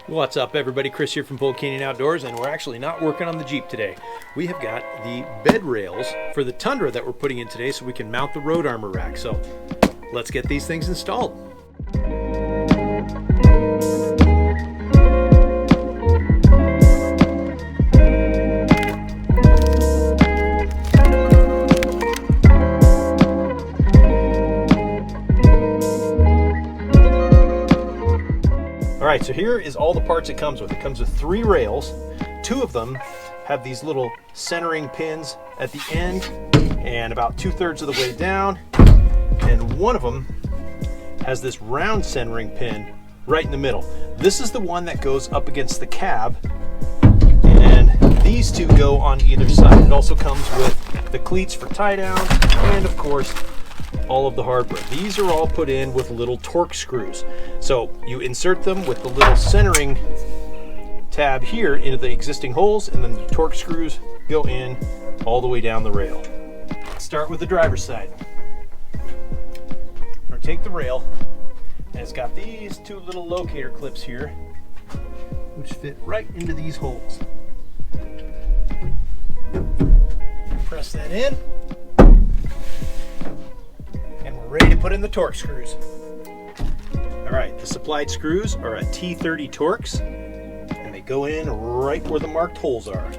What's up everybody, Chris here from Bold Canyon Outdoors, and we're actually not working on the Jeep today. We have got the bed rails for the Tundra that we're putting in today so we can mount the road armor rack. So let's get these things installed. Alright, so here is all the parts it comes with. It comes with 3 rails. 2 of them have these little centering pins at the end and about 2/3 of the way down. And one of them has this round centering pin right in the middle. This is the one that goes up against the cab, and these 2 go on either side. It also comes with the cleats for tie down and of course all of the hardware. These are all put in with little TORX screws. So you insert them with the little centering tab here into the existing holes, and then the TORX screws go in all the way down the rail. Let's start with the driver's side. Or take the rail, and it's got these 2 little locator clips here, which fit right into these holes. Press that in. Ready to put in the TORX screws. Alright, the supplied screws are a T30 TORX, and they go in right where the marked holes are.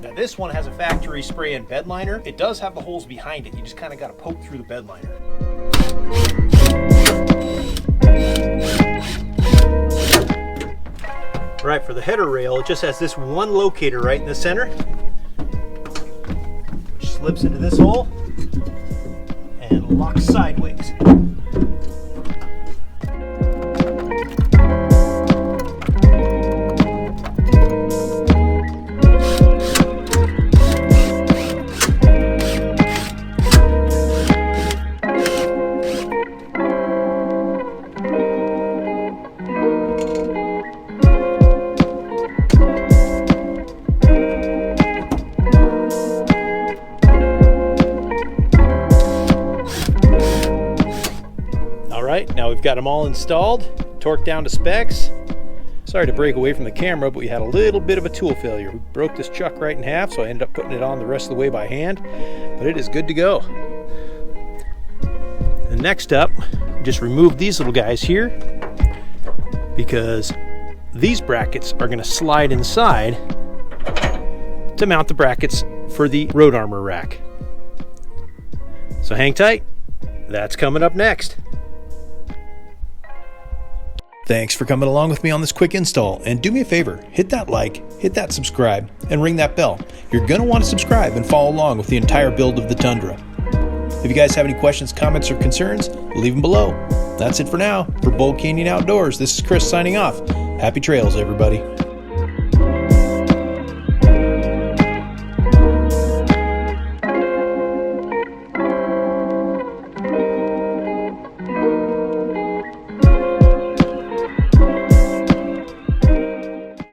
Now this one has a factory spray and bed liner. It does have the holes behind it. You just kind of got to poke through the bed liner. Alright, for the header rail, it just has this one locator right in the center, which slips into this hole and locks sideways. Now we've got them all installed, torqued down to specs. Sorry to break away from the camera, but we had a little bit of a tool failure. We broke this chuck right in half, so I ended up putting it on the rest of the way by hand, but it is good to go. And next up, just remove these little guys here, because these brackets are going to slide inside to mount the brackets for the road armor rack. So hang tight, that's coming up next. Thanks for coming along with me on this quick install, and do me a favor, hit that like, hit that subscribe, and ring that bell. You're going to want to subscribe and follow along with the entire build of the Tundra. If you guys have any questions, comments, or concerns, leave them below. That's it for now. For Bold Canyon Outdoors, this is Chris signing off. Happy trails, everybody.